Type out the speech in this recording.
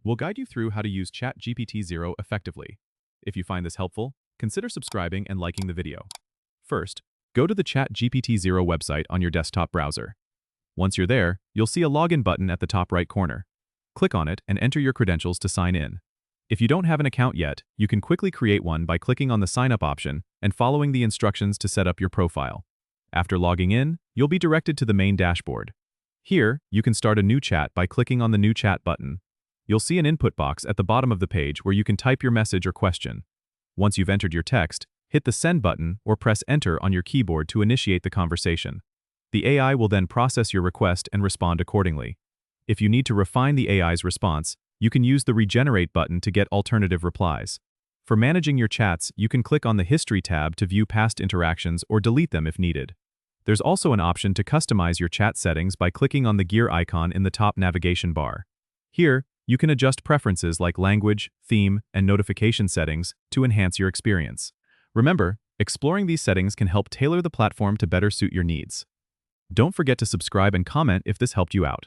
We'll guide you through how to use ChatGPT Zero effectively. If you find this helpful, consider subscribing and liking the video. First, go to the ChatGPT Zero website on your desktop browser. Once you're there, you'll see a login button at the top right corner. Click on it and enter your credentials to sign in. If you don't have an account yet, you can quickly create one by clicking on the Sign Up option and following the instructions to set up your profile. After logging in, you'll be directed to the main dashboard. Here, you can start a new chat by clicking on the New Chat button. You'll see an input box at the bottom of the page where you can type your message or question. Once you've entered your text, hit the Send button or press Enter on your keyboard to initiate the conversation. The AI will then process your request and respond accordingly. If you need to refine the AI's response, you can use the Regenerate button to get alternative replies. For managing your chats, you can click on the History tab to view past interactions or delete them if needed. There's also an option to customize your chat settings by clicking on the gear icon in the top navigation bar. Here, you can adjust preferences like language, theme, and notification settings to enhance your experience. Remember, exploring these settings can help tailor the platform to better suit your needs. Don't forget to subscribe and comment if this helped you out.